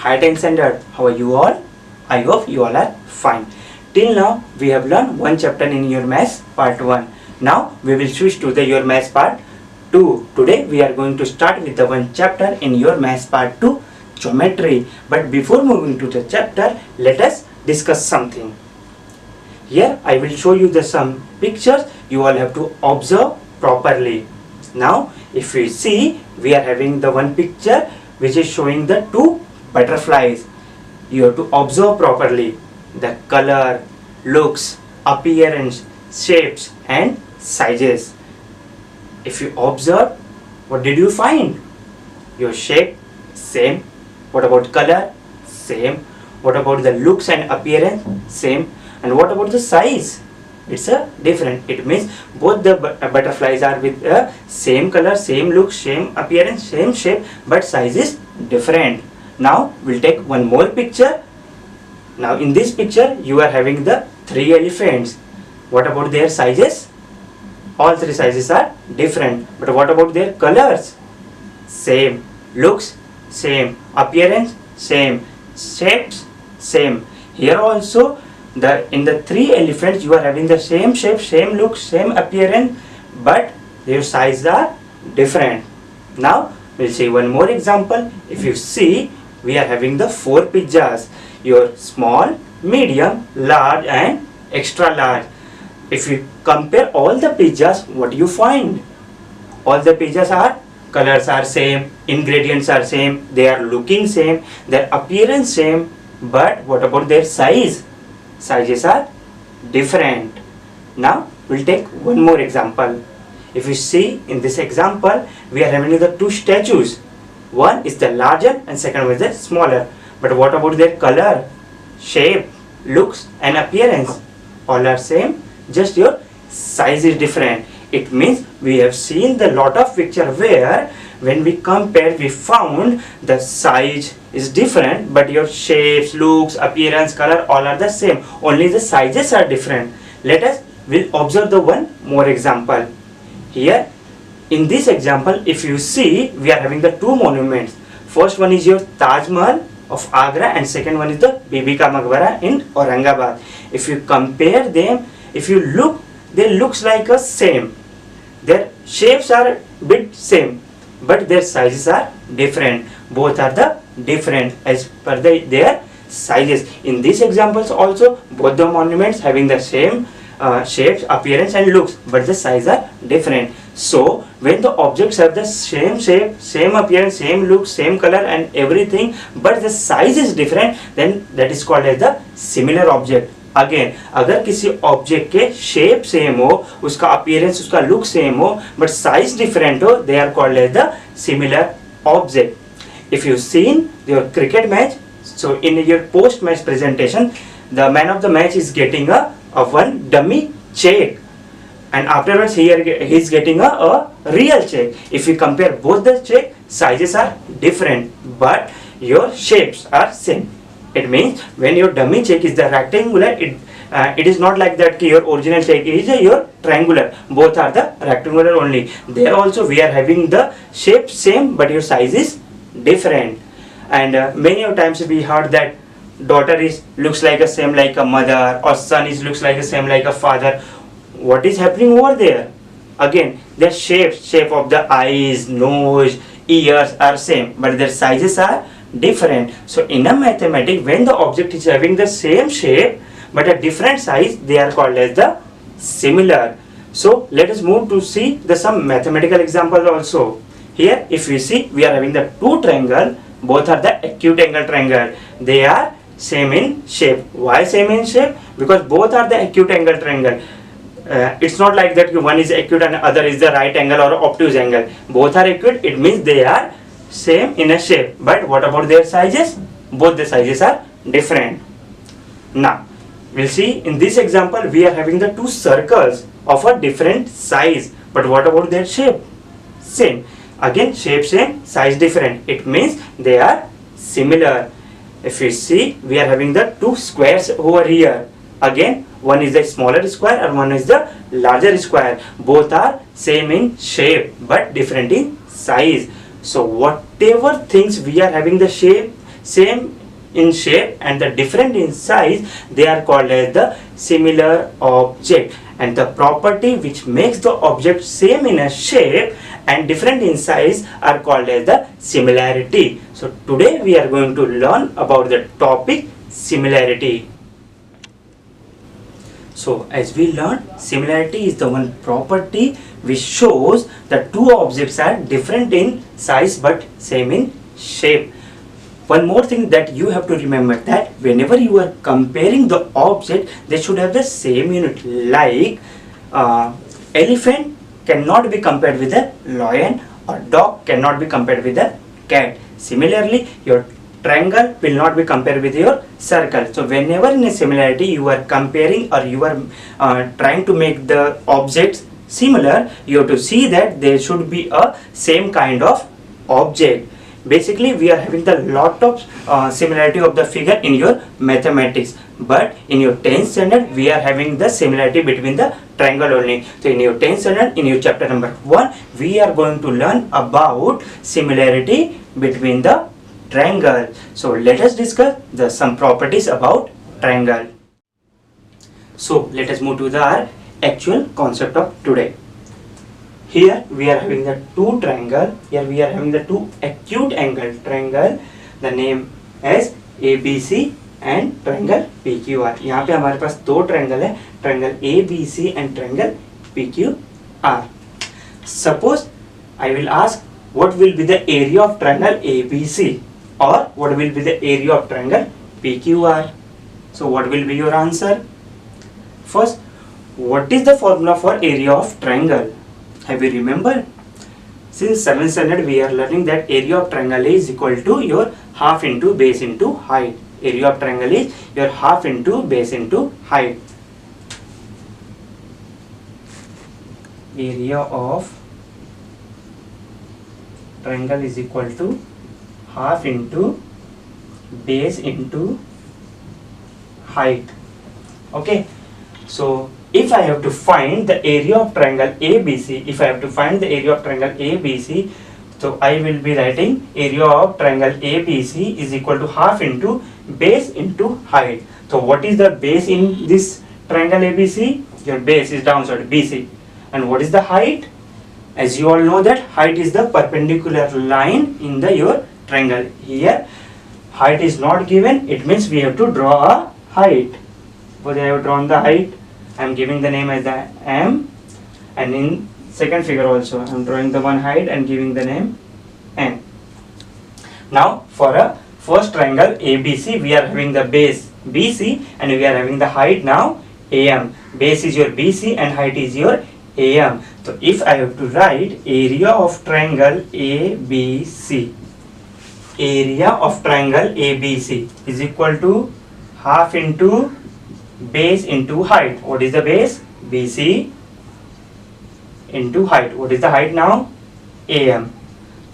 Hi 10th standard, how are you all? I hope you all are fine. Till now we have learned one chapter in your maths part 1. Now we will switch to the your maths part 2. Today we are going to start with the one chapter in your maths part 2, geometry. But before moving to the chapter, let us discuss something. Here I will show you some pictures. You all have to observe properly. Now if we see, we are having the one picture which is showing the two butterflies. You have to observe properly the color, looks, appearance, shapes and sizes. If you observe, what did you find? Your shape, same. What about color? Same. What about the looks and appearance? Same. And what about the size? It's a different. It means both the butterflies are with same color, same look, same appearance, same shape, but size is different. Now we'll take one more picture. Now in this picture you are having the three elephants. What about their sizes? All three sizes are different. But what about their colors? Same. Looks same. Appearance same. Shapes same. Here also in the three elephants you are having the same shape, same look, same appearance, but their sizes are different. Now we'll see one more example. If you see, we are having the four pizzas. Your small, medium, large and extra large. If you compare all the pizzas, what do you find? All the pizzas are colors are same, ingredients are same, they are looking same, their appearance same, but what about their size? Sizes are different. Now we'll take one more example. If you see in this example, we are having the two statues. One is the larger and second one is the smaller. But what about their color, shape, looks and appearance? All are same, just your size is different. It means we have seen the lot of picture where when we compare, we found the size is different, but your shapes, looks, appearance, color all are the same. Only the sizes are different. We'll observe the one more example. Here in this example, if you see, we are having the two monuments. First one is your Taj Mahal of Agra and second one is the Bibi Ka Maqbara in Aurangabad. If you compare them, if you look, they looks like a same. Their shapes are bit same, but their sizes are different. Both are the different as per their sizes. In these examples also, both the monuments having the same shapes, appearance and looks, but the size are different. So when the objects have the same shape, same appearance, same look, same color and everything, but the size is different, then that is called as the similar object. Again अगर किसी object के shape same हो, उसका appearance, उसका look same हो, but size different हो, they are called as the similar object. If you seen your cricket match, so in your post match presentation, the man of the match is getting a one dummy check and afterwards he is getting a real check. If you compare both the check, sizes are different but your shapes are same. It means when your dummy check is the rectangular, it is not like that your original check is your triangular. Both are the rectangular only. There also we are having the shape same but your size is different. And many of times we heard that daughter is looks like a same like a mother, or son is looks like a same like a father. What is happening over there? Again, their shape of the eyes, nose, ears are same, but their sizes are different. So in a mathematics, when the object is having the same shape but a different size, they are called as the similar. So let us move to see some mathematical examples also. Here if you see, we are having the two triangle, both are the acute angle triangle. They are same in shape. Why same in shape? Because both are the acute angle triangle. It's not like that one is acute and other is the right angle or obtuse angle. Both are acute, it means they are same in a shape. But what about their sizes? Both the sizes are different. Now we'll see in this example, we are having the two circles of a different size, but what about their shape? Same. Again, shape same, size different. It means they are similar. If you see, we are having the two squares over here. Again, one is the smaller square and one is the larger square. Both are same in shape but different in size. So whatever things we are having the shape same in shape and the different in size, they are called as the similar object. And the property which makes the object same in a shape and different in size are called as the similarity. So today we are going to learn about the topic similarity. So as we learned, similarity is the one property which shows that two objects are different in size but same in shape. One more thing that you have to remember, that whenever you are comparing the object, they should have the same unit. Like elephant cannot be compared with a lion, or dog cannot be compared with a cat. Similarly, your triangle will not be compared with your circle. So whenever in a similarity you are comparing or you are trying to make the objects similar, you have to see that there should be a same kind of object. Basically we are having the lot of similarity of the figure in your mathematics, but in your 10th standard we are having the similarity between the triangle only. So in your 10th standard, in your chapter number 1, we are going to learn about similarity between the triangle. So let us discuss some properties about triangle. So let us move to the actual concept of today. Here we are having the two triangle. Here we are having the two acute angle triangle. The name as ABC and triangle PQR. यहाँ पे हमारे पास दो triangle है, triangle ABC and triangle PQR. Suppose I will ask what will be the area of triangle ABC or what will be the area of triangle PQR. So what will be your answer? First, what is the formula for area of triangle? Have you remembered? Since 7th standard we are learning that area of triangle is equal to your half into base into height. Area of triangle is your half into base into height. Area of triangle is equal to half into base into height. Okay, so if I have to find the area of triangle ABC, so I will be writing area of triangle ABC is equal to half into base into height. So what is the base in this triangle ABC? Your base is downside BC. And what is the height? As you all know that height is the perpendicular line in the your triangle. Here height is not given, it means we have to draw a height. Suppose I have drawn the height, I am giving the name as the M, and in second figure also I am drawing the one height and giving the name N. Now for a first triangle ABC we are having the base BC and we are having the height now AM. Base is your BC and height is your AM. So if I have to write area of triangle ABC, area of triangle ABC is equal to half into base into height. What is the base? BC into height. What is the height now? AM.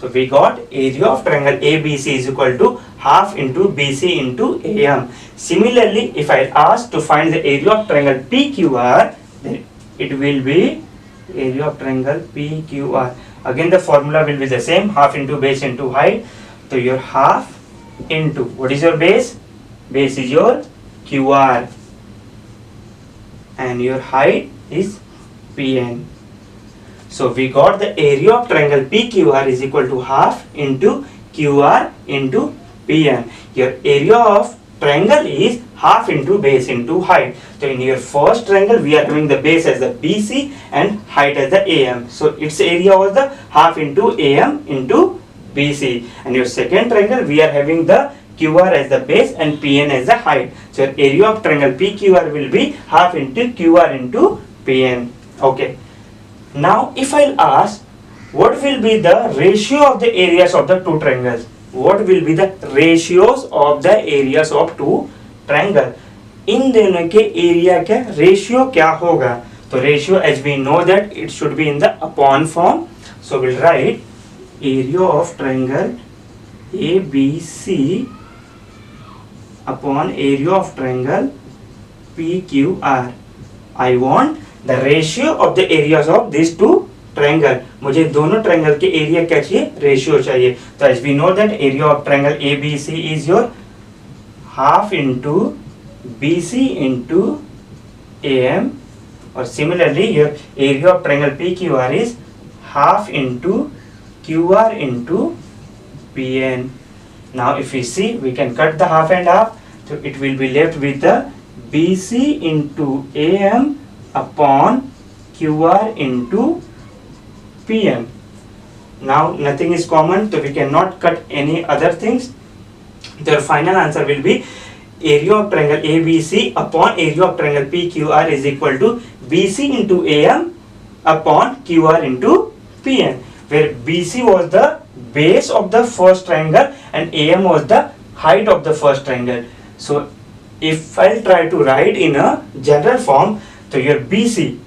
So we got area of triangle ABC is equal to half into BC into AM. Similarly, if I ask to find the area of triangle PQR, then it will be area of triangle PQR. Again the formula will be the same, half into base into height. So your half into, what is your base? Base is your QR and your height is PN. So we got the area of triangle PQR is equal to half into QR into PN. Your area of triangle is half into base into height. So in your first triangle we are having the base as the BC and height as the AM. So its area was the half into AM into BC. And your second triangle we are having the QR as the base and PN as the height. So your area of triangle PQR will be half into QR into PN. Okay. Now if I'll ask what will be the ratio of the areas of the two triangles? What will be the ratios of the areas of two triangle? इन दोनों के area का ratio क्या होगा? तो ratio as we know that it should be in the upon form. So we'll write area of triangle ABC upon area of triangle PQR. I want the ratio of the areas of these two triangle, मुझे दोनों triangle के area क्या चाहिए, ratio चाहिए. तो as we know that area of triangle ABC is your half into BC into AM, और similarly your area of triangle PQR is half into QR into PN. Now if we see, we can cut the half and half, so it will be left with the BC into AM upon QR into PN. Now nothing is common, so we cannot cut any other things. Their final answer will be area of triangle ABC upon area of triangle PQR is equal to BC into AM upon QR into PN, where BC was the base of the first triangle and AM was the height of the first triangle. So if I try to write in a general form, so your BC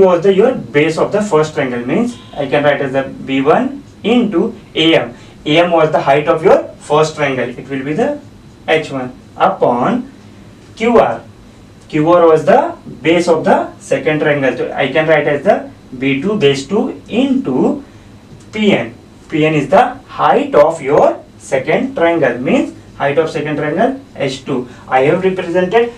was the your base of the first triangle, means I can write as the B1 into AM was the height of your first triangle, it will be the H1 upon QR was the base of the second triangle, so I can write as the B2 base 2 into PN is the height of your second triangle, means height of second triangle H2. I have represented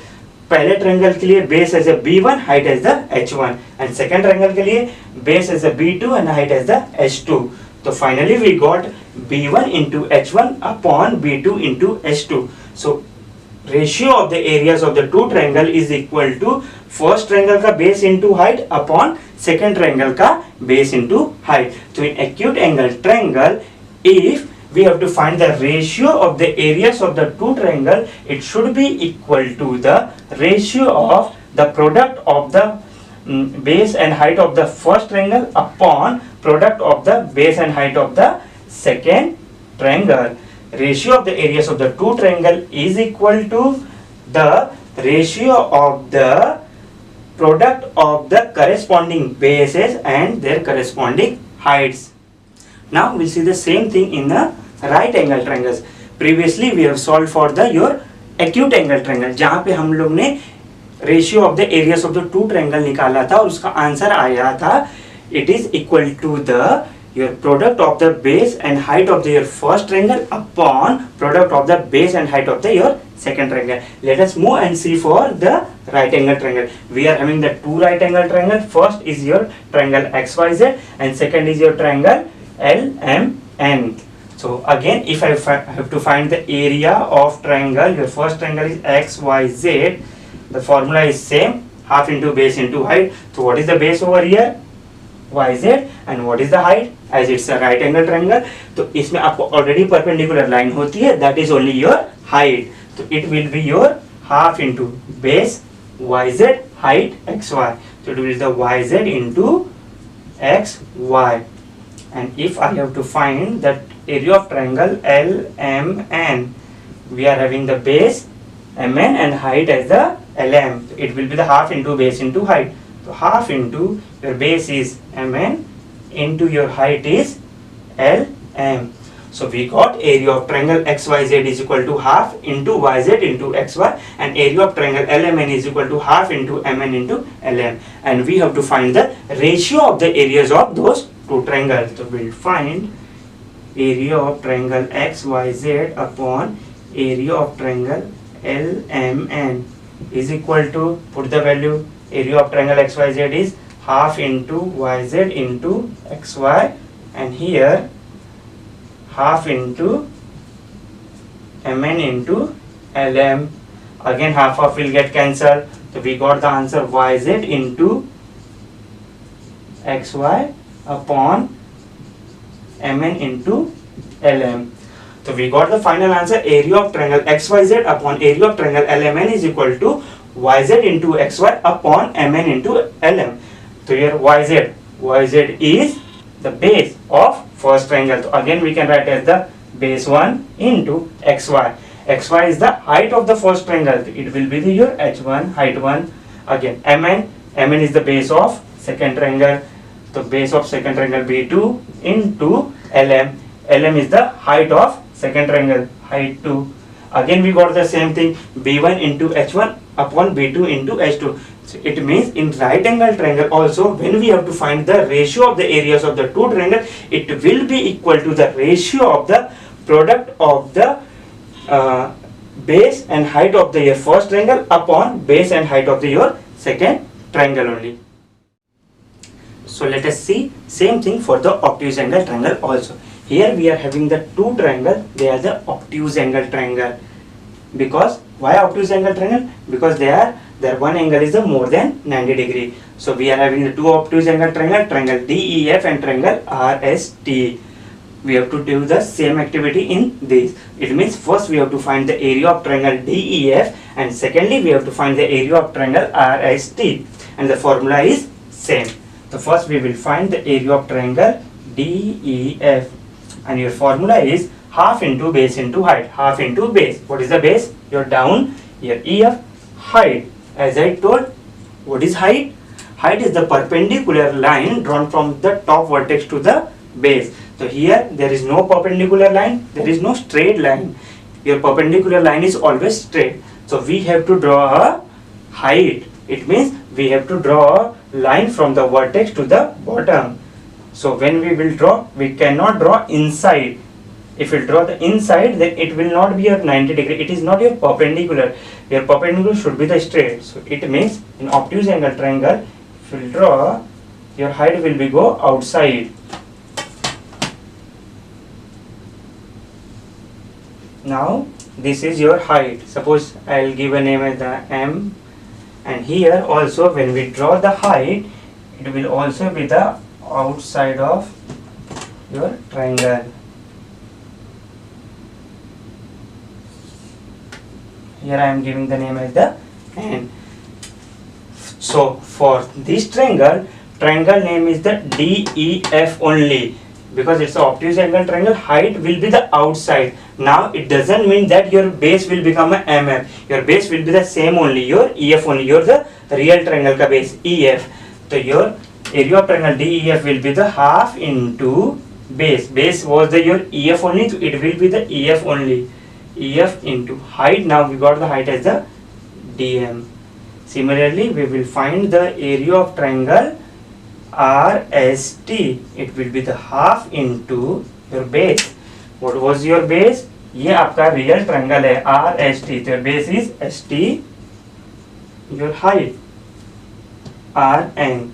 पहले triangle के लिए base as a B1, height as the H1, and second triangle के लिए base as a B2 and height as the H2. तो finally we got B1 into H1 upon B2 into H2. So ratio of the areas of the two triangle is equal to first triangle का base into height upon second triangle का base into height. So in acute angle triangle, if we have to find the ratio of the areas of the two triangle, it should be equal to the ratio of the product of the base and height of the first triangle upon product of the base and height of the second triangle. Ratio of the areas of the two triangle is equal to the ratio of the product of the corresponding bases and their corresponding heights. Now we see the same thing in the right angle triangles. Previously we have solved for the your acute angle triangle, जहाँ पे हम लोग ने ratio of the areas of the two triangle निकाला था और उसका answer आया था it is equal to the your product of the base and height of the your first triangle upon product of the base and height of the your second triangle. Let us move and see for the right angle triangle. We are having the two right angle triangle. First is your triangle XYZ and second is your triangle LMN. So again, if I have to find the area of triangle, your first triangle is XYZ. The formula is same, half into base into height. So what is the base over here? YZ, and what is the height? As it's a right angle triangle, तो इसमें आपको already perpendicular line होती है, that is only your height. So it will be your half into base YZ, height XY. So it will be the YZ into XY. And if I have to find that area of triangle LMN, we are having the base MN and height as the LM. So it will be the half into base into height. So half into your base is MN into your height is LM. So we got area of triangle XYZ is equal to half into YZ into XY, and area of triangle LMN is equal to half into MN into LM. And we have to find the ratio of the areas of those two triangles. So we'll find area of triangle XYZ upon area of triangle LMN is equal to, put the value, area of triangle XYZ is half into YZ into XY, and here half into MN into LM. Again half will get cancelled, so we got the answer YZ into XY upon MN into LM. So we got the final answer, area of triangle XYZ upon area of triangle LMN is equal to YZ into XY upon MN into LM. So here YZ is the base of first triangle. So again we can write as the base 1 into XY. XY is the height of the first triangle. It will be the your H1, height 1. Again MN is the base of second triangle. The base of second triangle B2 into LM. LM is the height of second triangle, height 2. Again we got the same thing, B1 into H1 upon B2 into H2. So it means in right angle triangle also, when we have to find the ratio of the areas of the two triangle, it will be equal to the ratio of the product of the base and height of the your first triangle upon base and height of the your second triangle only. So let us see same thing for the obtuse angle triangle also. Here we are having the two triangle, they are the obtuse angle triangle. Because why obtuse angle triangle? Because their one angle is the more than 90 degree. So we are having the two obtuse angle triangle, triangle DEF and triangle RST. We have to do the same activity in this. It means first we have to find the area of triangle DEF, and secondly we have to find the area of triangle RST, and the formula is same. So first we will find the area of triangle DEF, and your formula is half into base into height. Half into base. What is the base? Your down, your EF. Height. As I told, what is height? Height is the perpendicular line drawn from the top vertex to the base. So here there is no perpendicular line, there is no straight line. Your perpendicular line is always straight. So we have to draw a height. It means we have to draw a line from the vertex to the bottom. So when we will draw, we cannot draw inside. If you draw the inside, then it will not be your 90 degree. It is not your perpendicular. Your perpendicular should be the straight. So it means in obtuse angle triangle, if you draw, your height will be go outside. Now this is your height. Suppose I will give a name as the M, and here also when we draw the height, it will also be the outside of your triangle. Here I am giving the name as the N. So for this triangle, triangle name is the DEF only, because it's an obtuse angle triangle. Height will be the outside. Now it doesn't mean that your base will become a MM. Your base will be the same only, your EF only. Your the real triangle ka base EF. So your area of triangle DEF will be the half into base. Base was the your EF only, so it will be the EF only. EF into height. Now we got the height as the DM. Similarly, we will find the area of triangle RST. It will be the half into your base. What was your base? ये आपका real triangle है RST. So your base is ST. Your height RN.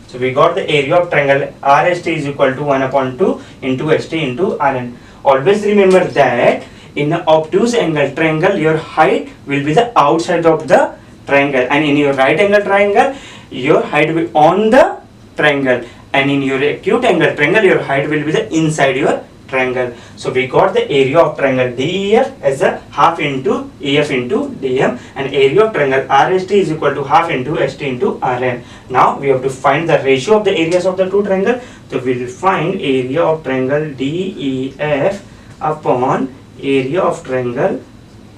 So we got the area of triangle RST is equal to 1/2 into ST into RN. Always remember that in an obtuse angle triangle, your height will be the outside of the triangle, and in your right angle triangle, your height will be on the triangle, and in your acute angle triangle, your height will be the inside your triangle. So we got the area of triangle DEF as a half into EF into DM, and area of triangle RST is equal to half into ST into RN. Now we have to find the ratio of the areas of the two triangles. So we will find area of triangle DEF upon area of triangle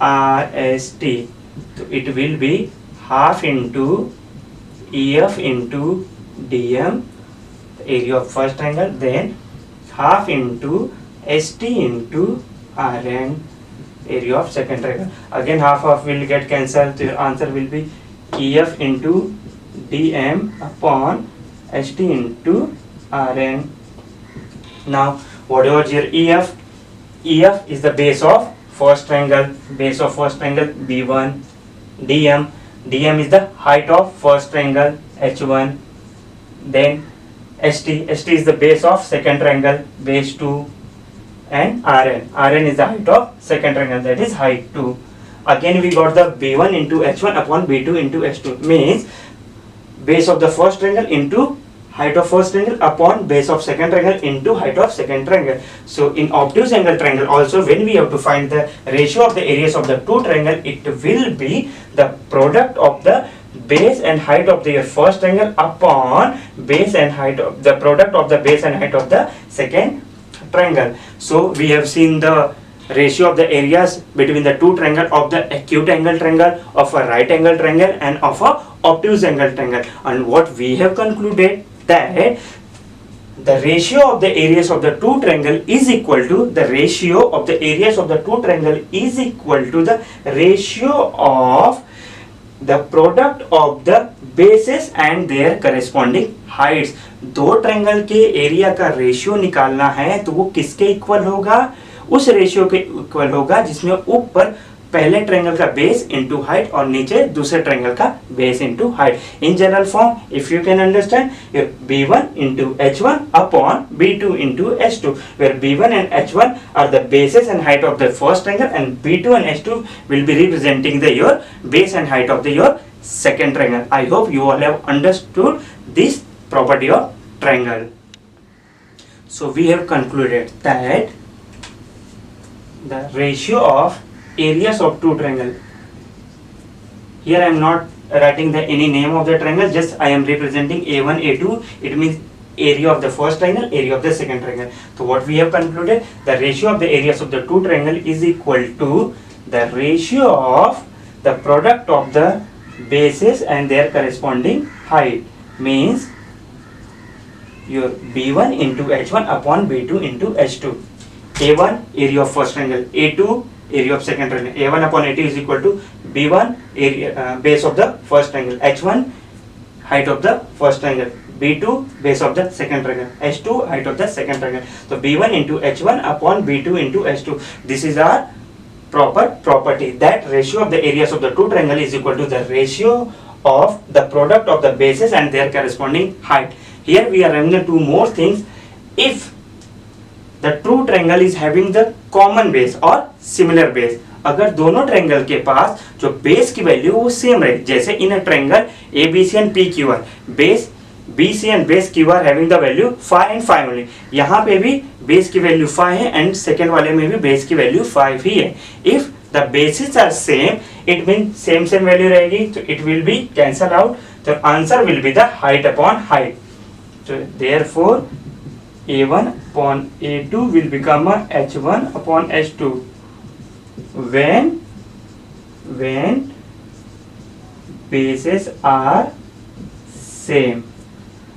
RST. So it will be half into EF into DM, area of first triangle, then half into ST into RN, area of second triangle. Again half will get cancelled, so your answer will be EF into DM upon ST into RN. Now what was your EF? EF is the base of first triangle, base of first triangle B1. DM, DM is the height of first triangle H1. Then ST, ST is the base of second triangle base 2, and RN, RN is the height of second triangle, that is height 2. Again we got the B1 into H1 upon B2 into H2, means base of the first triangle into height of first triangle upon base of second triangle into height of second triangle. So in obtuse angle triangle also, when we have to find the ratio of the areas of the two triangle, it will be the product of the base and height of the first triangle upon base and height of the product of the base and height of the second triangle. So we have seen the ratio of the areas between the two triangle of the acute angle triangle, of a right angle triangle, and of a obtuse angle triangle. And what we have concluded that the ratio of the areas of the two triangle is equal to the ratio of the areas of the two triangle is equal to the ratio of the product of the bases and their corresponding heights. दो triangle के area का ratio निकालना है तो वो किसके equal होगा? उस रेशियो के इक्वल होगा जिसमें ऊपर पहले ट्रायंगल का बेस इनटू हाइट और नीचे दूसरे ट्रायंगल का base into height. In general form if you can understand, b1 into h1 upon b2 into h2, where b1 and h1 are the bases and height of the first triangle and b2 and h2 will be representing the your base and height of the your second triangle. I hope you all have understood this property of triangle. So we have concluded that the ratio of areas of two triangle, here I am not writing the any name of the triangle, just I am representing a1 a2, it means area of the first triangle, area of the second triangle. So what we have concluded, the ratio of the areas of the two triangle is equal to the ratio of the product of the bases and their corresponding height, means your b1 into h1 upon b2 into h2. a1 area of first triangle, a2 area of second triangle, a1 upon a2 is equal to b1 area base of the first triangle, h1 height of the first triangle, b2 base of the second triangle, h2 height of the second triangle. So b1 into h1 upon b2 into h2. This is our proper property, that ratio of the areas of the two triangle is equal to the ratio of the product of the bases and their corresponding height. Here we are having two more things. If the true triangle is having the common base or similar base, अगर दोनों triangle के पास जो base की value वो same रहे, जैसे in a triangle ABC and PQR, base BC and base QR having the value 5 and 5 only, यहाँ पे भी बेस की वैल्यू 5 है एंड सेकेंड वाले में भी बेस की वैल्यू 5 ही है. If the bases are same, it mean same value रहेगी, तो it will be cancel out, तो answer will be the height upon height. So therefore a1 upon a2 will become a h1 upon h2 when bases are same.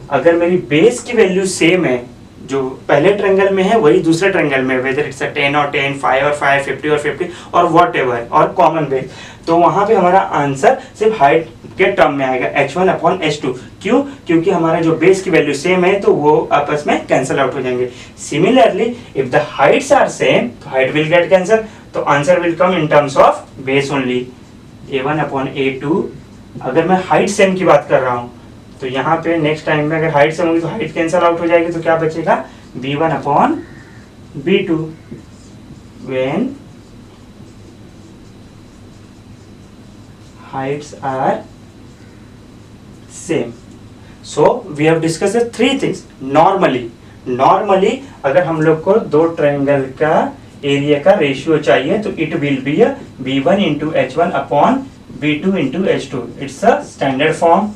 अगर मेरी base की value same है, जो पहले triangle में है वही दूसरे ट्रायंगल में, वेदर इट्स 10 और 10, 5 और 5, 50 और 50 और वॉट एवर और कॉमन बेस, तो वहां पे हमारा आंसर सिर्फ हाइट के टर्म में आएगा h1 अपॉन h2. क्यों? क्योंकि हमारा जो बेस की वैल्यू सेम है तो वो आपस में कैंसिल आउट हो जाएंगे. Similarly if the heights are same, तो हाइट विल गेट कैंसिल, तो answer will come in terms of base only. a1 upon a2, अगर मैं हाइट सेम की बात कर रहा हूँ तो यहाँ पे नेक्स्ट टाइम में अगर हाइट सेम होगी तो हाइट कैंसिल आउट हो जाएगी, तो क्या बचेगा b1 upon b2 when heights are same. So we have discussed three things. Normally अगर हम लोग को दो ट्रायंगल का एरिया का रेशियो चाहिए तो it will B b1 into h1 upon b2 into h2. It's a standard form.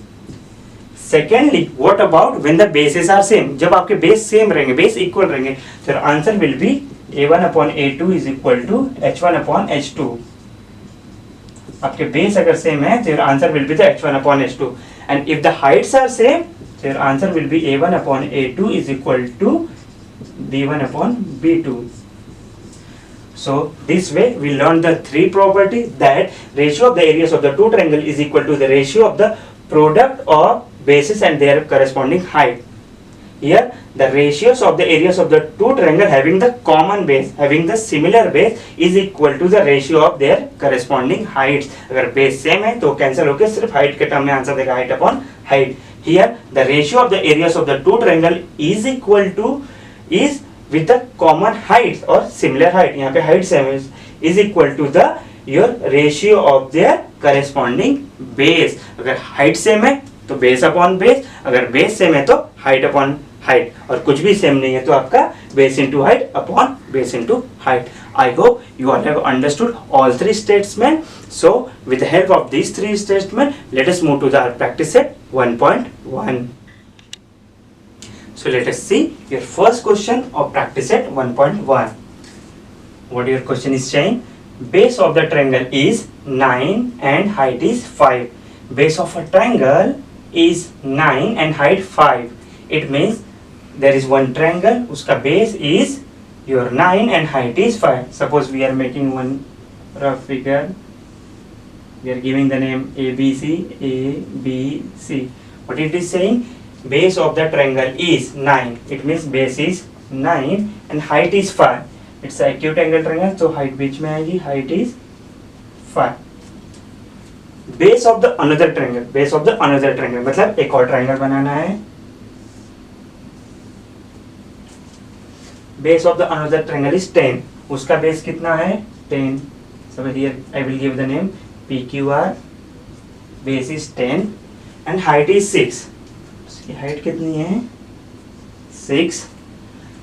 Secondly, what about when the bases are same? जब आपके बेस सेम रहेंगे, बेस इक्वल रहेंगे, तो answer will B a1 upon a2 is equal to h1 upon h2. आपके base अगर same है तो your answer will be the h1 upon h2, and if the heights are same so your answer will be a1 upon a2 is equal to b1 upon b2. So this way we learn the three properties, that ratio of the areas of the two triangle is equal to the ratio of the product of bases and their corresponding height. Here the ratios of the areas of the two triangle having the common base, having the similar base is equal to the ratio of their corresponding heights. अगर base same है तो cancel होकर सिर्फ height के term में answer देगा height upon height. Here the ratio of the areas of the two triangle is equal to is with the common heights or similar height, यहाँ पे height same is equal to the your ratio of their corresponding base. अगर height same है तो base upon base, अगर base same है तो height upon height, और कुछ भी सेम नहीं है तो आपका base into height upon base into height. I hope you all have understood all three statements. So with the help of these three statements, let us move to the practice set 1.1. So let us see your first question of practice set 1.1. What your question is saying? Base of the triangle is 9 and height is 5. Base of a triangle is 9 and height 5. It means there is one triangle, uska base is your 9 and height is 5. Suppose we are making one rough figure. We are giving the name ABC, ABC. What it is saying? Base of the triangle is 9. It means base is 9 and height is 5. It's a acute angle triangle, so height बीच में आएगी, height is 5. Base of the another triangle, base of the another triangle मतलब एक और triangle बनाना है. Base of the another triangle is 10. उसका base कितना है? 10. So here I will give the name PQR. Base is 10 and height is 6. इसकी height कितनी है? 6.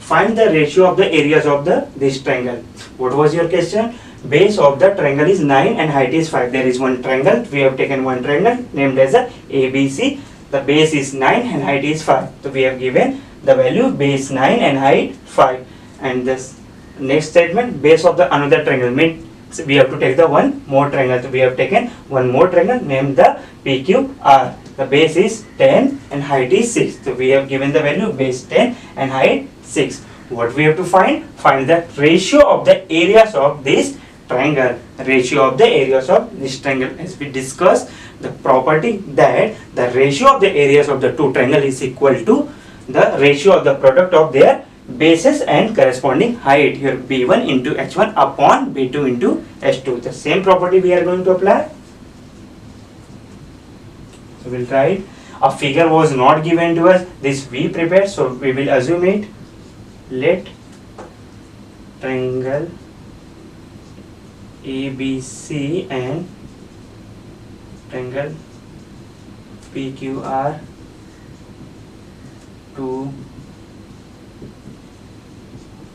Find the ratio of the areas of this triangle. What was your question? Base of the triangle is 9 and height is 5. There is one triangle. We have taken one triangle named as a ABC. The base is 9 and height is 5. So we have given the value base 9 and height 5. And this next statement, base of the another triangle means we have to take the one more triangle. So we have taken one more triangle named the PQR. The base is 10 and height is 6. So we have given the value base 10 and height 6. What we have to find? Find the ratio of the areas of this triangle. Ratio of the areas of this triangle. As we discussed, the property that the ratio of the areas of the two triangles is equal to the ratio of the product of their bases and corresponding height. Here B1 into H1 upon B2 into H2. The same property we are going to apply. So we'll try it. A figure was not given to us. This we prepared, so we will assume it. Let triangle ABC and triangle PQR to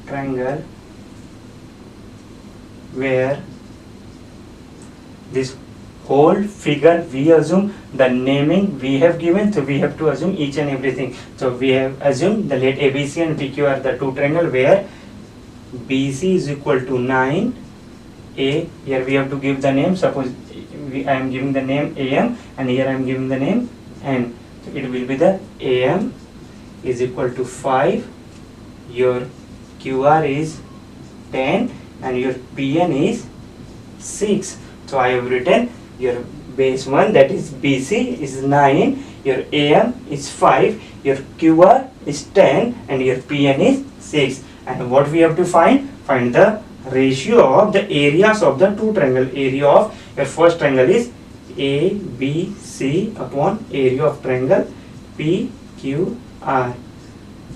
triangle where this whole figure we assume the naming we have given, so we have to assume each and everything. So we have assumed the let ABC and PQ are the two triangle where BC is equal to 9. A, here we have to give the name. Suppose I am giving the name AM and here I am giving the name N. So it will be the AM is equal to 5. Your QR is 10 and your PN is 6. So I have written your base 1, that is BC, is 9, your AM is 5, your QR is 10 and your PN is 6. And what we have to find? Find the ratio of the areas of the two triangle. Area of your first triangle is ABC upon area of triangle PQR.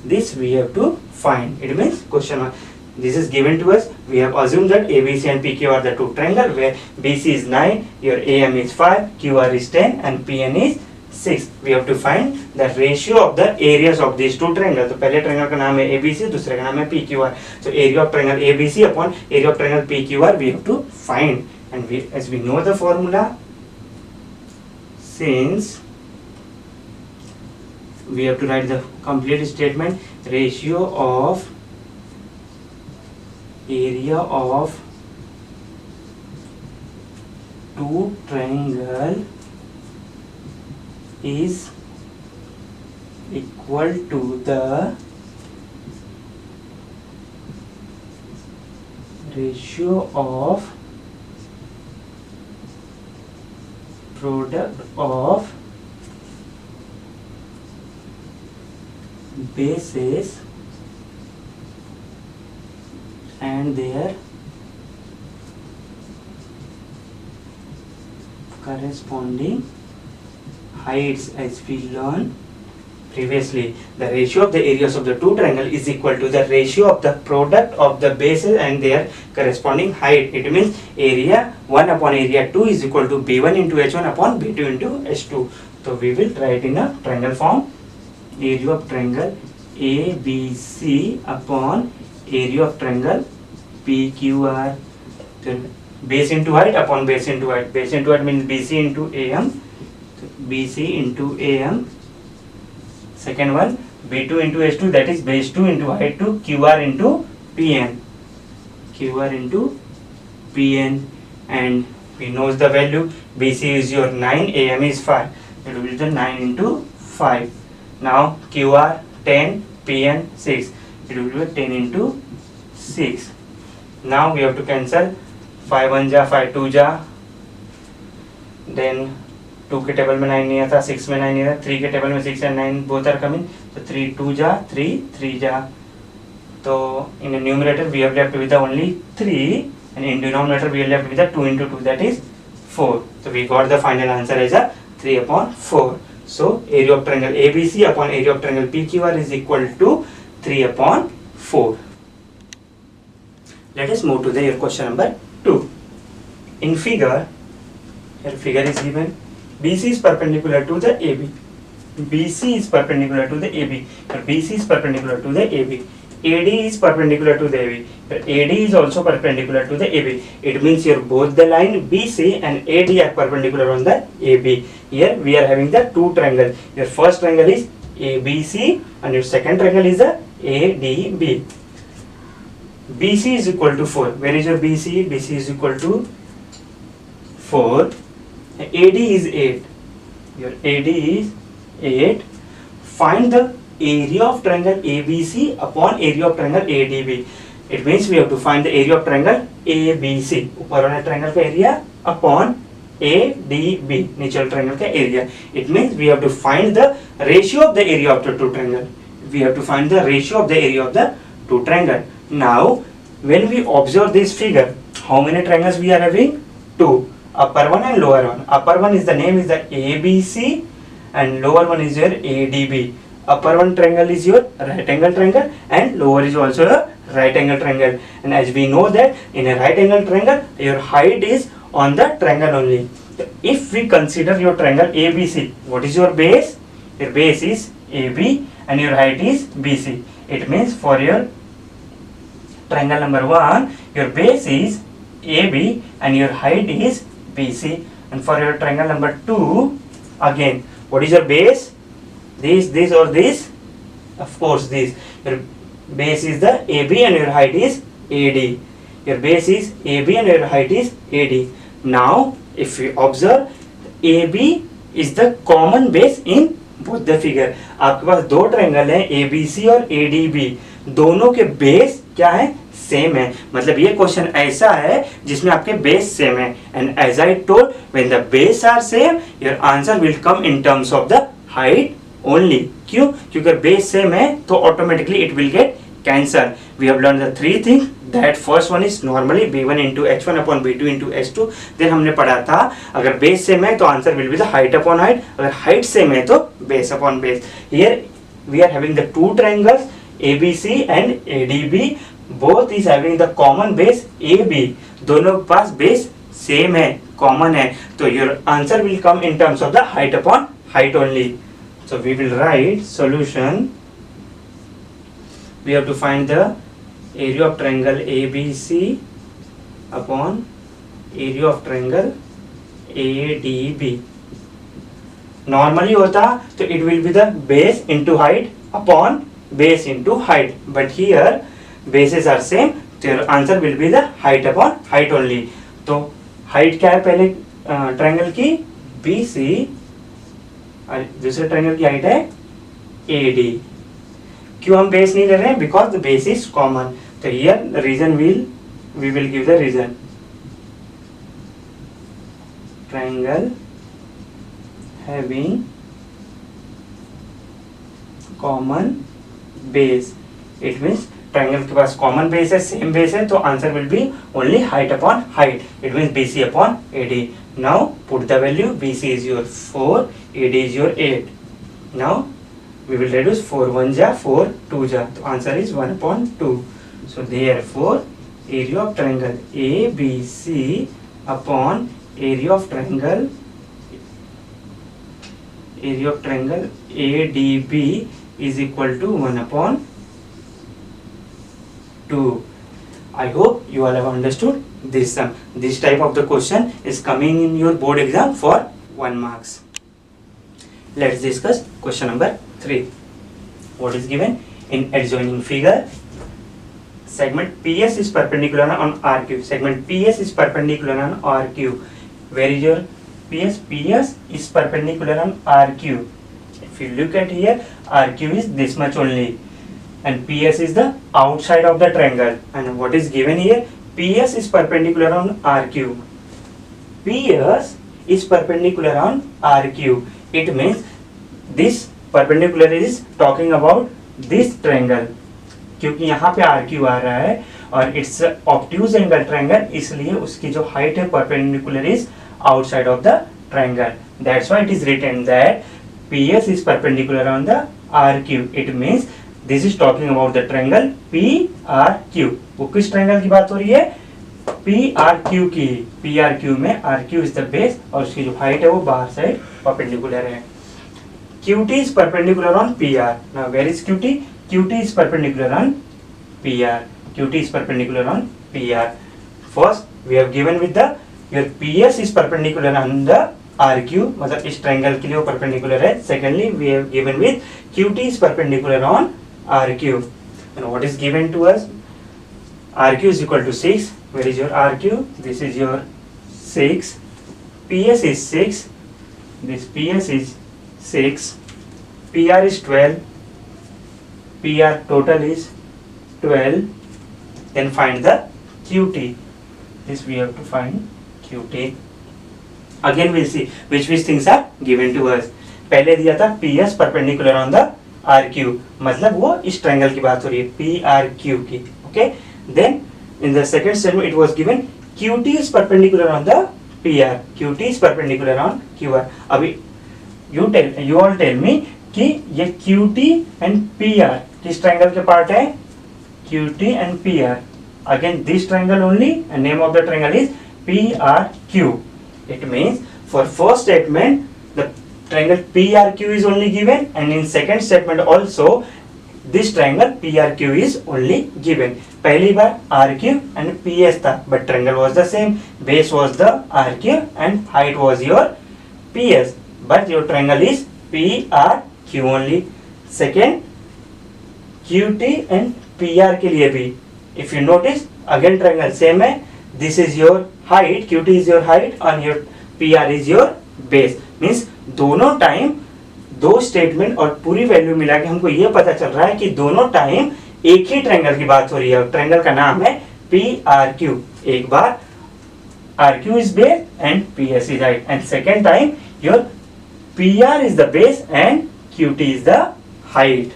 This we have to find. It means question mark. This is given to us. We have assumed that ABC and PQ are the two triangle where BC is 9, your AM is 5, QR is 10 and PN is 6. We have to find the ratio of the areas of these two triangles. तो पहले triangle का नाम है ABC, दूसरे का नाम है PQR. So area of triangle ABC upon area of triangle PQR we have to find. And we, as we know the formula, since we have to write the complete statement, ratio of area of two triangle is equal to the ratio of product of bases and their corresponding heights. As we learned previously, the ratio of the areas of the two triangle is equal to the ratio of the product of the bases and their corresponding height. It means area 1 upon area 2 is equal to B1 into H1 upon B2 into H2. So we will try it in a triangle form. Area of triangle ABC upon area of triangle PQR. So base into height upon base into height. Base into height means BC into AM. So BC into AM. Second one B2 into H2, that is base 2 into height 2, QR into PN. QR into PN, and we know the value. BC is your 9, AM is 5. It will be the 9 into 5. Now QR 10, PN 6. It will be 10 into 6. Now we have to cancel 5 1 ja, 5 2 ja, then 2 के table में 9 नहीं आता, 6 में 9 नहीं आता, 3 के table में 6 and 9 both are coming, so 3 2 जा 3 3 जा, तो in the numerator we have left with the only 3 and in denominator we are left with the 2 into 2, that is 4. So we got the final answer as a 3 upon 4. So area of triangle ABC upon area of triangle PQR is equal to 3 upon 4. Let us move to the your question number 2. In figure, here figure is given, BC is perpendicular to the AB. BC is perpendicular to the AB. Here BC is perpendicular to the AB. AD is perpendicular to the AB. Here AD is also perpendicular to the AB. It means here both the line BC and AD are perpendicular on the AB. Here we are having the two triangles. Your first triangle is ABC and your second triangle is the ADB. BC is equal to 4. Where is your BC? BC is equal to 4. AD is 8. Your AD is 8. Find the area of triangle ABC upon area of triangle ADB. It means we have to find the area of triangle ABC. ऊपर वाला triangle का area upon ADB, नीचे वाले triangle का area. It means we have to find the ratio of the area of the two triangle. We have to find the ratio of the area of the two triangle. Now, when we observe this figure, how many triangles we are having? Two. Upper one and lower one. Upper one is the name is the ABC and lower one is your ADB. Upper one triangle is your right angle triangle and lower is also a right angle triangle. And as we know that in a right angle triangle, your height is on the triangle only. So if we consider your triangle ABC, what is your base? Your base is AB and your height is BC. It means for your triangle number 1, your base is AB and your height is BC. And for your triangle number 2, again, what is your base? This or this? Of course this. Your base is the AB and your height is AD. Your base is AB and your height is AD. Now, if we observe, AB is the common base in both the figure. आपके पास दो triangle हैं ABC और ADB, दोनों के base क्या है? Same है. मतलब ये क्वेश्चन ऐसा है जिसमें आपके बेस सेम है. And as I told, when the base are same, your answer will come in terms of the height only. क्यों? क्योंकि बेस सेम है तो automatically it will get cancel. We have learn the three thing. That first one is normally b1 into h1 upon b2 into h2. Then हमने पढ़ा था अगर base same है तो answer will be the height upon height, अगर height same है तो base upon base. Here we are having the two triangles ABC and ADB. Both is having the common base AB. दोनों के पास base same है, common है, तो your answer will come in terms of the height upon height only. So we will write solution. We have to find the area of triangle ABC upon area of triangle ADB. Normally होता तो it will be the base into height upon base into height, but here bases are same, so your answer will be the height upon height only. तो height क्या है पहले triangle की? BC और दूसरे triangle की हाइट है AD. क्यों हम बेस नहीं ले रहे हैं? Because the base is common. तो here reason we will give the reason. Triangle having common base. It means triangle के पास कॉमन बेस है, सेम बेस है, तो answer will be only height upon height. It means BC upon AD. Now put the value. BC is your 4, AD is your 8. Now we will reduce 4 1 ja 4 2 ja. The answer is 1 upon 2. So therefore area of triangle ABC upon area of triangle ADB is equal to 1 upon 2. I hope you all have understood this sum. This type of the question is coming in your board exam for 1 marks. Let's discuss question number 3. What is given in adjoining figure? Segment PS is perpendicular on RQ. Segment PS is perpendicular on RQ. Where is your PS? PS is perpendicular on RQ. If you look at here, RQ is this much only. And PS is the outside of the triangle. And what is given here? PS is perpendicular on RQ. PS is perpendicular on RQ. It means this perpendicular is talking about this triangle, क्योंकि यहाँ पे RQ आ रहा है और it's obtuse angle triangle, इसलिए उसकी जो height है perpendicular is outside of the triangle. That's why it is written that PS is perpendicular on the RQ. It means this is talking about the triangle PRQ. वो किस triangle की बात हो रही है? PRQ की. PRQ में RQ is the base और उसकी जो हाइट है वो बाहर साइड परपेंडिकुलर है. QT is perpendicular on PR. Now where is QT? QT is perpendicular on PR. QT is perpendicular on PR. First we have given with the your PS is perpendicular on the RQ, मतलब इस triangle के लिए वो perpendicular है. Secondly we have given with QT is perpendicular on RQ. And what is given to us? RQ is equal to 6. Where is your RQ? This is your 6. PS is 6. This PS is 6. PR is 12. PR total is 12. Then find the QT. This we have to find QT. Again we'll see which things are given to us. पहले दिया था PS perpendicular on the RQ, मतलब वो इस triangle की बात हो रही है PRQ की. Okay, then in the second statement it was given QT is perpendicular on the PR. QT is perpendicular on QR. अभी you all tell me कि ये QT and PR किस ट्रायंगल के पार्ट है? QT and PR. Again this triangle only, and name of the triangle is PRQ. It means for first statement the triangle PRQ is only given, and in second statement also this triangle PRQ is only given. पहली बार RQ and PS था, but triangle was the same. Base was the RQ and height was your PS, but your triangle is PRQ only. Second QT and PR के लिए भी if you notice again triangle same है. This is your height, QT is your height and your PR is your base. Means दोनों time दो statement और पूरी value मिला के हमको ये पता चल रहा है कि दोनों टाइम एक ही ट्रायंगल की बात हो रही है. ट्रायंगल का नाम है PRQ. एक बार RQ is base and PS is height, and second time your PR is the base and QT is the height.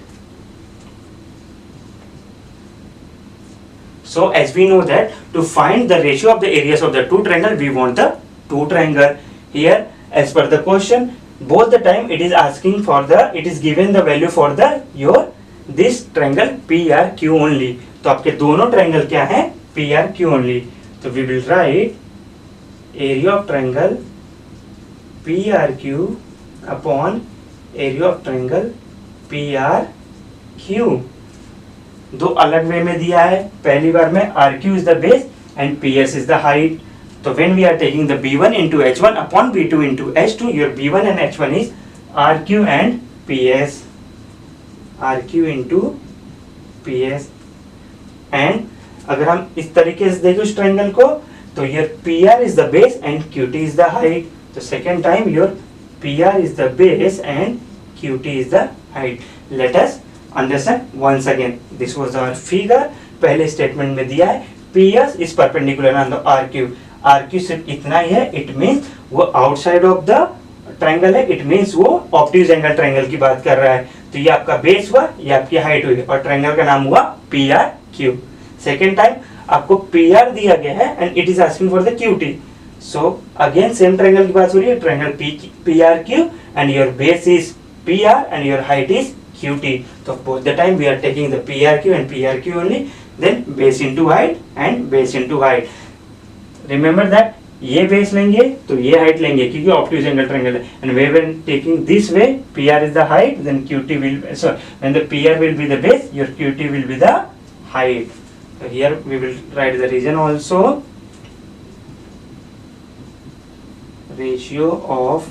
So as we know that to find the ratio of the areas of the two triangle, we want the two triangle. Here as per the question, both the time it is asking for the, it is given the value for the your this triangle PRQ only. तो आपके दोनों triangle क्या है? PRQ only. तो we will write area of triangle PRQ upon area of triangle PRQ. दो अलग वे में दिया है. पहली बार में RQ is the base and PS is the height. तो when we are taking the B1 into H1 upon B2 into H2, your B1 and H1 is RQ and PS. RQ into PS. And अगर हम इस तरीके से देखें उस triangle को, तो your PR is the base and QT is the height. तो second time your PR is the base and QT is the height. Let us understand once again. This was our figure. पहले statement में दिया है PS is perpendicular on the RQ. RQ सिर्फ इतना ही है. It means वो outside of the triangle है. It means वो ऑब्ट्यूज एंगल ट्रायंगल की बात कर रहा है. तो ये आपका बेस हुआ, ये आपकी हाइट हुई और ट्रायंगल का नाम हुआ PRQ. सेकेंड टाइम आपको PR दिया गया है and it is asking for the QT. So again same triangle की बात हो रही है. Triangle PRQ and your base is PR and your height is QT. So both the time we are taking the PRQ and PRQ only, then base into height and base into height. Remember that ये base लेंगे तो ये height लेंगे क्योंकि obtuse angle triangle है. And when taking this way PR is the height, then QT will, sorry, when the PR will be the base, your QT will be the height. So here we will write the region also. Ratio of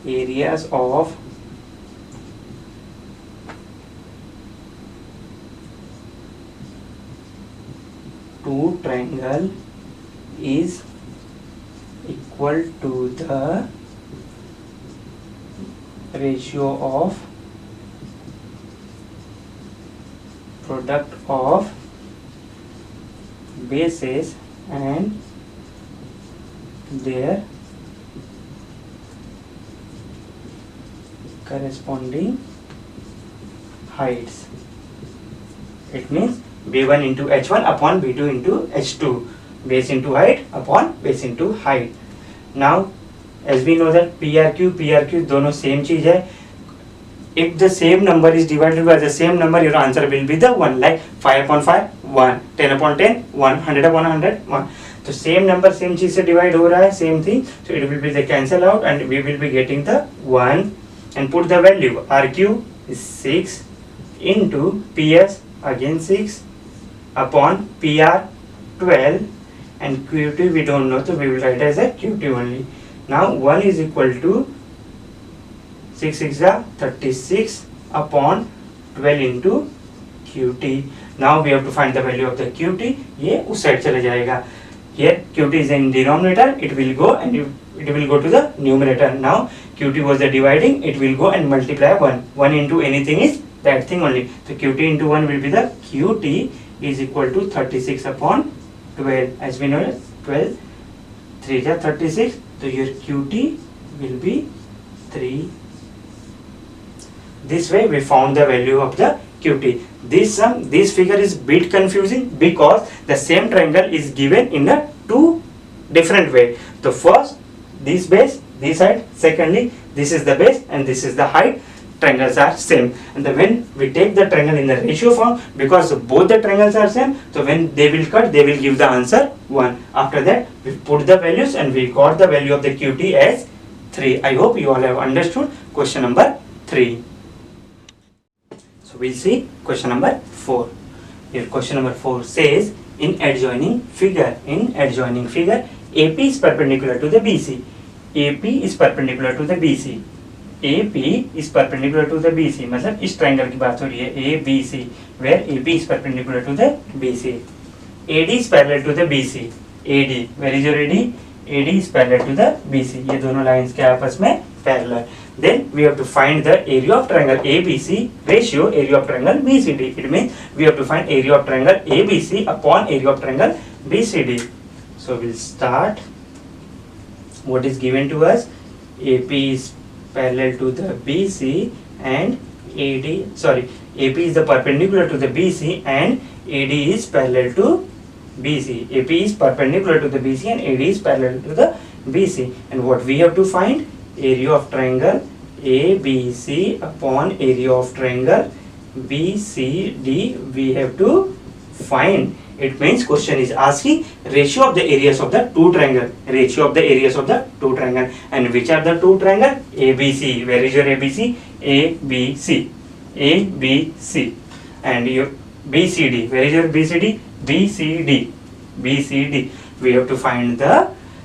areas of two triangle is equal to the ratio of product of bases and their corresponding heights. It means B1 into H1 upon B2 into H2. Base into height upon base into height. Now as we know that PRQ दोनों same चीज है. If the same number is divided by the same number, your answer will be the 1. Like 5 upon 5, 1. 10 upon 10, 1. 100 upon 100, 1. So same number same चीज से divide हो रहा है, same thing. So it will be the cancel out and we will be getting the 1. And put the value. RQ is 6 into PS again 6 upon PR 12 and QT we don't know, so we will write as a QT only. Now 1 is equal to 6 6 36 upon 12 into QT. Now we have to find the value of the QT. ये उस side चला जाएगा. Here QT is in denominator, it will go and it will go to the numerator. Now QT was the dividing, it will go and multiply 1. 1 into anything is that thing only. So QT into 1 will be the QT is equal to 36 upon 12. As we know, 12 3 is 36. So your QT will be 3. This way we found the value of the QT. This figure is bit confusing because the same triangle is given in a two different way. The first, this base, this height. Secondly, this is the base and this is the height. Triangles are same. And when we take the triangle in the ratio form, because both the triangles are same, so when they will cut, they will give the answer 1. After that, we put the values and we got the value of the QT as 3. I hope you all have understood question number 3. So we'll see question number 4. Here question number 4 says in adjoining figure, AP is perpendicular to the BC. AP is perpendicular to the BC. AP is perpendicular to the BC. मतलब इस triangle की बात हो रही है ABC, where AP is perpendicular to the BC. AD is parallel to the BC. AD, where is your AD? AD is parallel to the BC. ये दोनों lines के आपस में parallel. Then we have to find the area of triangle ABC ratio area of triangle BCD. It means we have to find area of triangle ABC upon area of triangle BCD. So we'll start. What is given to us? AP is parallel to the BC and AP is the perpendicular to the BC and AD is parallel to BC. AP is perpendicular to the BC and AD is parallel to the BC. And what we have to find? Area of triangle ABC upon area of triangle BCD we have to find. It means question is asking ratio of the areas of the two triangle. Ratio of the areas of the two triangle. And which are the two triangle? ABC. Where is your ABC? ABC. ABC. And your BCD. Where is your BCD? BCD. BCD. We have to find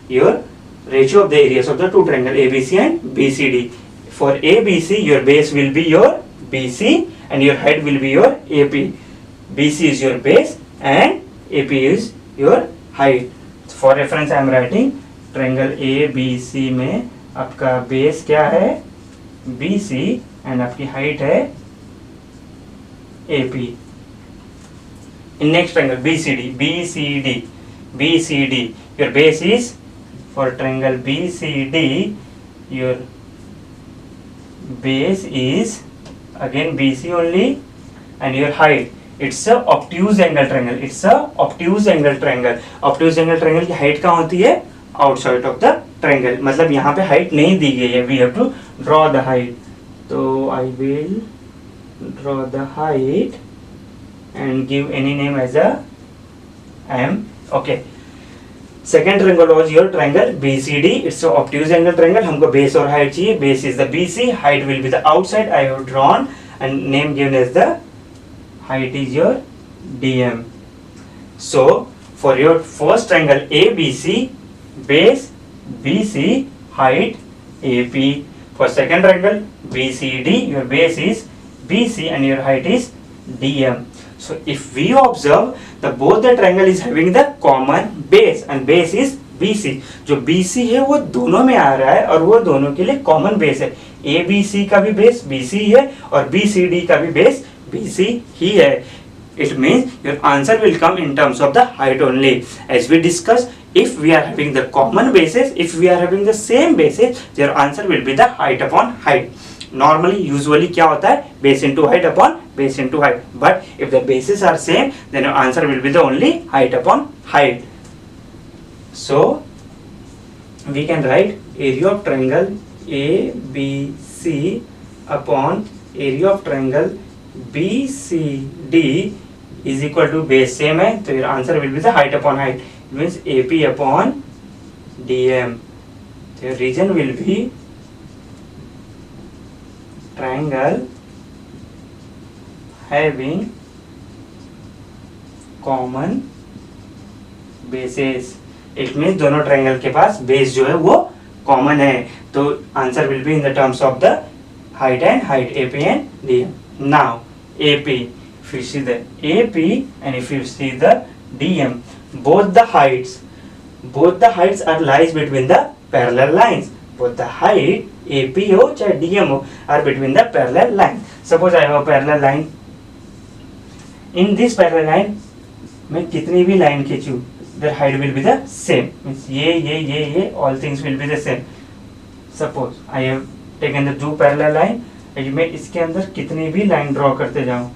your ratio of the areas of the two triangle ABC and BCD. For ABC, your base will be your BC and your height will be your AP. BC is your base and AP is your height. For reference, I am writing triangle ABC में आपका base क्या है? BC and आपकी height है AP. In next triangle BCD, your base is for triangle BCD, your base is again BC only and your height. It's a obtuse angle triangle. Obtuse angle triangle की height कहाँ होती है? Outside of the triangle. मतलब यहाँ पे height नहीं दी गई है. We have to draw the height. So I will draw the height and give any name as a M. Okay. Second triangle was your triangle BCD. It's a obtuse angle triangle. हमको base और height चाहिए. Base is the BC. Height will be the outside. I have drawn and name given as the height is your DM. So for your first triangle ABC, base BC, height AP. For second triangle BCD, your base is BC and your height is DM. So if we observe both the triangle is having the common base and base is BC. जो BC है वो दोनों में आ रहा है और वो दोनों के लिए कॉमन बेस है. ABC का भी बेस BC है और BCD का भी बेस BC ही है. It means your answer will come in terms of the height only. As we discussed, if we are having the common bases, if we are having the same bases, your answer will be the height upon height. Normally, usually क्या होता है, base into height upon base into height. But if the bases are same, then your answer will be the only height upon height. So we can write area of triangle ABC upon area of triangle BCD is equal to base same है, तो your answer will be the height upon height. It means AP upon DM. So your region will be triangle having common bases. It means दोनों triangle के पास base जो है वो common है, तो answer will be in the terms of the height and height, AP and DM. Now AP, if you see the AP and if you see the DM, both the heights are lies between the parallel lines. Both the height AP हो चाहे DM हो are between the parallel line. Suppose I have a parallel line. In this parallel line मैं कितनी भी line खींचूं, their height will be the same. Means ये all things will be the same. Suppose I have taken the two parallel line, मैं इसके अंदर कितनी भी line draw करते जाऊं,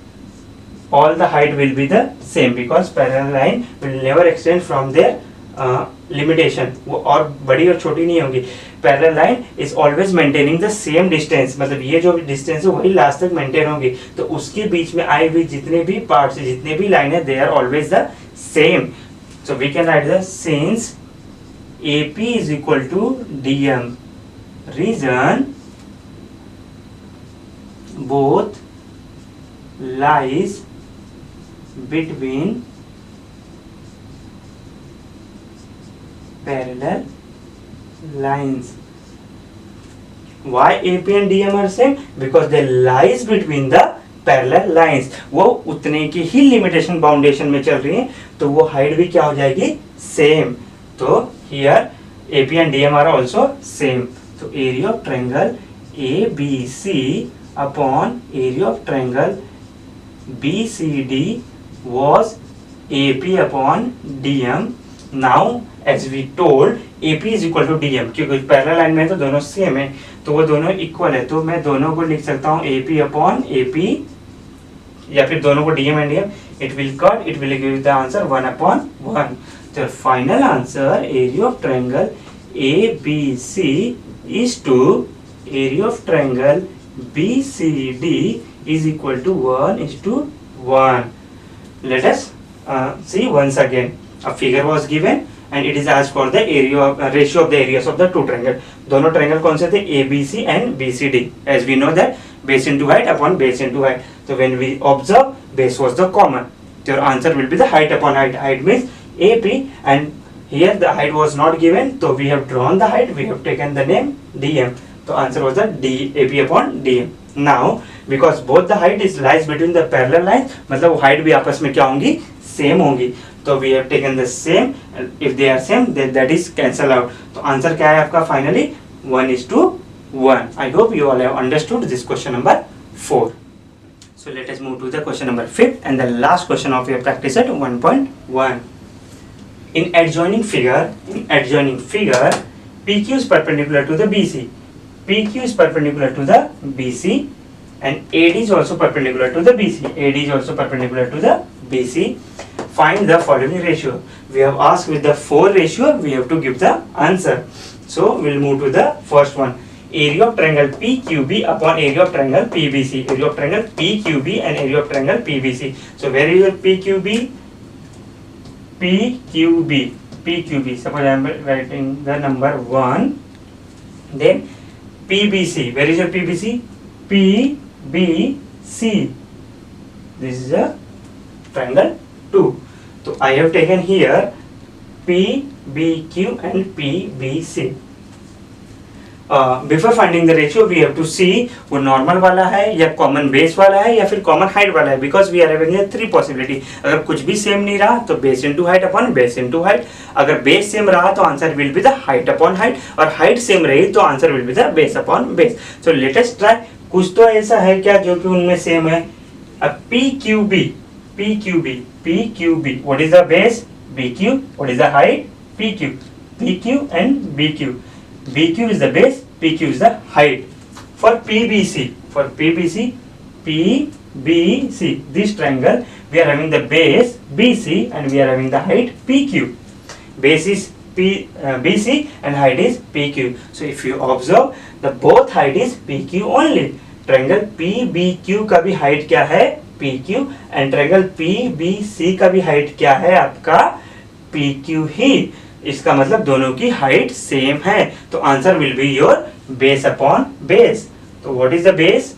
all the height will be the same because parallel line will never extend from their limitation. वो और बड़ी और छोटी नहीं होगी. Parallel line is always maintaining the same distance. मतलब ये जो distance है वही लास्ट तक मेंटेन होगी, तो उसके बीच में आई हुई जितने भी पार्ट्स जितने भी लाइन है, they are always the same. So we can write the since AP is equal to DM, region both lies between parallel lines. Why AP and DM are same? Because they lies between the parallel lines. वो उतने की ही limitation बाउंडेशन में चल रही है, तो वो height भी क्या हो जाएगी, सेम. तो here AP and DM are also same. तो area of triangle ABC upon area of triangle BCD was AP upon DM. Now as we told AP is equal to DM, क्योंकि parallel line में तो दोनों same है, तो वो दोनों equal है, तो मैं दोनों को लिख सकता हूँ AP अपॉन AP, या फिर दोनों को DM and DM. It will cut, it will give the answer 1 upon 1. तो final answer area of triangle ABC is to area of triangle BCD is equal to 1:1. Let us see once again. A figure was given and it is asked for the area of ratio of the areas of the two triangle. दोनों triangle कौन से थे, ABC and BCD. As we know that base into height upon base into height. So when we observe, base was the common. Your answer will be the height upon height. Height means AP, and here the height was not given, so we have drawn the height. We have taken the name DM. So answer was the AP upon DM. Now because both the height is lies between the parallel lines, मतलब height भी आपस में क्या होंगी, same होंगी, तो we have taken the same. If they are same, then that is cancel out. तो answer क्या है आपका finally 1:1. I hope you all have understood this question number 4. So let us move to the question number 5 and the last question of your practice at 1.1. In adjoining figure, PQ is perpendicular to the BC. PQ is perpendicular to the BC and AD is also perpendicular to the BC. AD is also perpendicular to the BC. Find the following ratio. We have asked with the 4 ratio, we have to give the answer. So we'll move to the first one. Area of triangle PQB upon area of triangle PBC. Area of triangle PQB and area of triangle PBC. So where is your PQB? PQB. Suppose I am writing the number 1. Then PBC. Where is your PBC? PBC. This is a triangle 2. So I have taken here PBQ and PBC. Before finding the ratio, we have to see वो normal वाला है या common base वाला है या फिर common height वाला है, because we are having 3 possibility. अगर कुछ भी सेम नहीं रहा तो base into height upon base into height. अगर बेस सेम रहा तो answer will be the height upon height, और हाइट सेम रही तो answer will be the base upon base. So let us try. कुछ तो ऐसा है क्या जो कि उनमें सेम है. अब PQB, what is the base? BQ. What is the height? PQ and BQ. BQ is the base, PQ is the height. For PBC, PBC, this triangle, we are having the base BC and we are having the height PQ. Base is BC and height is PQ. So if you observe, the both height is PQ only. Triangle PBQ का भी height क्या है? PQ. and triangle PBC का भी height क्या है आपका? PQ ही. इसका मतलब दोनों की height same है. तो answer will be your base upon base. तो what is the base?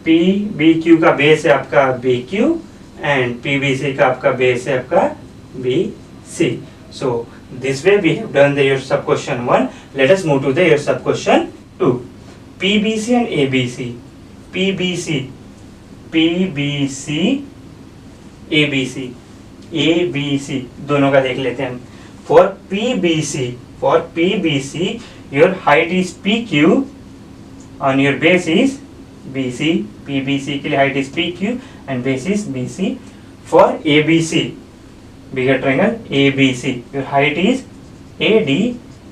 PBQ का base है आपका BQ and PBC का आपका base है आपका BC. So this way we have done your sub question 1. Let us move to the your sub question 2. PBC and ABC. PBC, ABC दोनों का देख लेते हैं. For PBC, your height is PQ and your base is BC. PBC के लिए height is PQ and base is BC. For ABC, bigger triangle ABC, your height is AD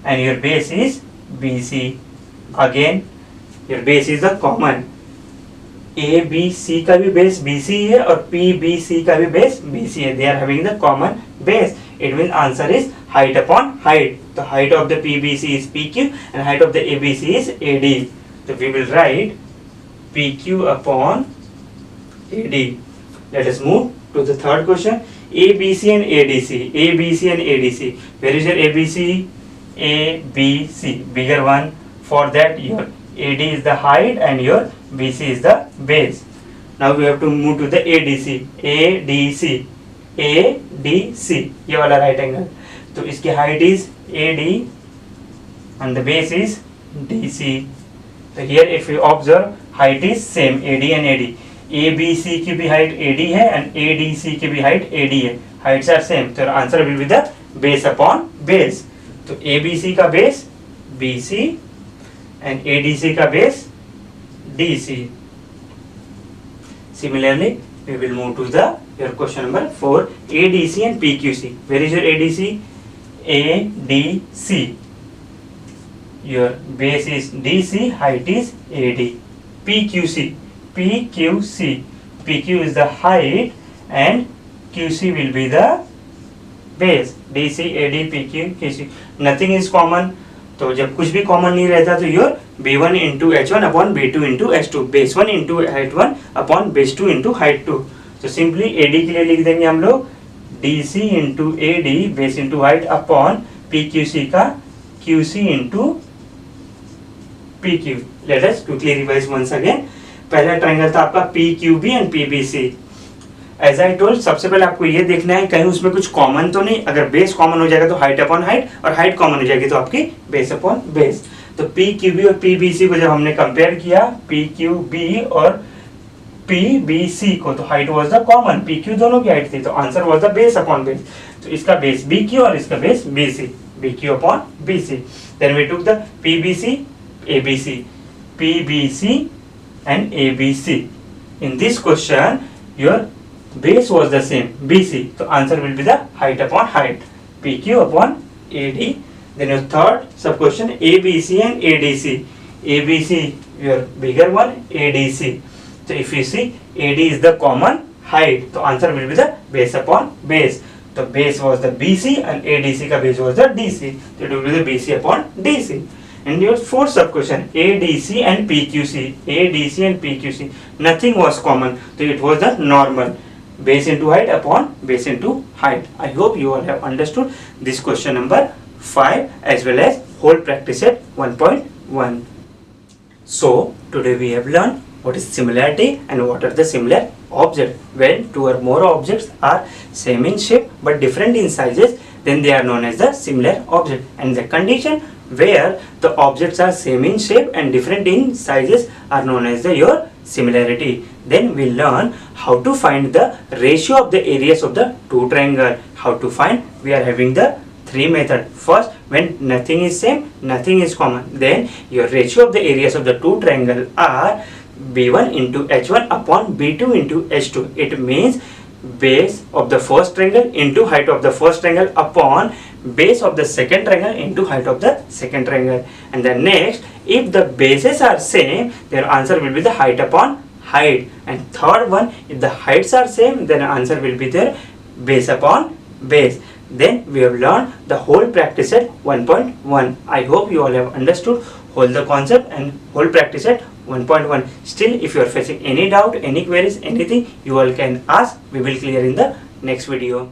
and your base is BC. Again, your base is the common. ABC का भी base BC है और PBC का भी base BC है. They are having the common base. It means answer is height upon height. The height of the PBC is PQ and height of the ABC is AD. So we will write PQ upon AD. Let us move to the third question. ABC and ADC. Where is your ABC? ABC, bigger one. For that your AD is the height and your BC is the base. Now we have to move to the ADC. ये वाला right angle. तो इसकी height is AD and the base is DC. So here if you observe, height is same, AD and AD. ABC की भी height AD है and ADC की भी height AD है. Heights are same. So answer will be the base upon base. तो ABC का base BC and ADC का base DC. Similarly, we will move to the your question number 4. ADC and PQC. Where is your ADC? ADC. Your base is DC, height is AD. PQC. PQ is the height and QC will be the base. DC, AD, PQ, QC. Nothing is common. तो जब कुछ भी common नहीं रहता तो your B1 into H1 upon B2 into H2, base 1 into height 1 upon base 2 into height 2. तो simply AD के लिए लिख देंगे हम लोग DC into AD base into height upon PQC का QC into PQ. Let us quickly revise once again. पहला triangle था आपका PQB and PBC. As I told, सबसे पहले आपको ये देखना है कहीं उसमें कुछ कॉमन तो नहीं. अगर बेस कॉमन हो जाएगा तो हाइट अपॉन हाइट और हाइट कॉमन हो जाएगी तो आपकी बेस अपॉन बेस. तो PQB और PBC को जब हमने कंपेयर किया, PQB और PBC को, तो height was the common. PQ दोनों की हाइट थी तो answer was the base upon base. तो इसका बेस BQ और इसका base BC, BQ upon BC. Then we took the PBC, ABC, PBC and ABC. In this question, your base was the same, BC. So answer will be the height upon height, PQ upon AD. Then your third sub question, ABC and ADC. ABC, your bigger one, ADC. So if you see, AD is the common height. So answer will be the base upon base. The base was the BC and ADC का base was the DC. So it will be the BC upon DC. And your fourth sub question, ADC and PQC. ADC and PQC. Nothing was common. So it was the normal. Base into height upon base into height. I hope you all have understood this question number 5 as well as whole practice set 1.1. So today we have learned what is similarity and what are the similar objects. When two or more objects are same in shape but different in sizes, then they are known as the similar object. And the condition where the objects are same in shape and different in sizes are known as the your similarity. Then we learn how to find the ratio of the areas of the two triangle. How to find? We are having the three method. First, when nothing is same, nothing is common, then your ratio of the areas of the two triangle are B1 into H1 upon B2 into H2. It means base of the first triangle into height of the first triangle upon base of the second triangle into height of the second triangle. And then next, if the bases are same, then answer will be the height upon height. And third one, if the heights are same, then answer will be their base upon base. Then we have learned the whole practice set 1.1. I hope you all have understood whole the concept and whole practice set 1.1. Still, if you are facing any doubt, any queries, anything, you all can ask. We will clear in the next video.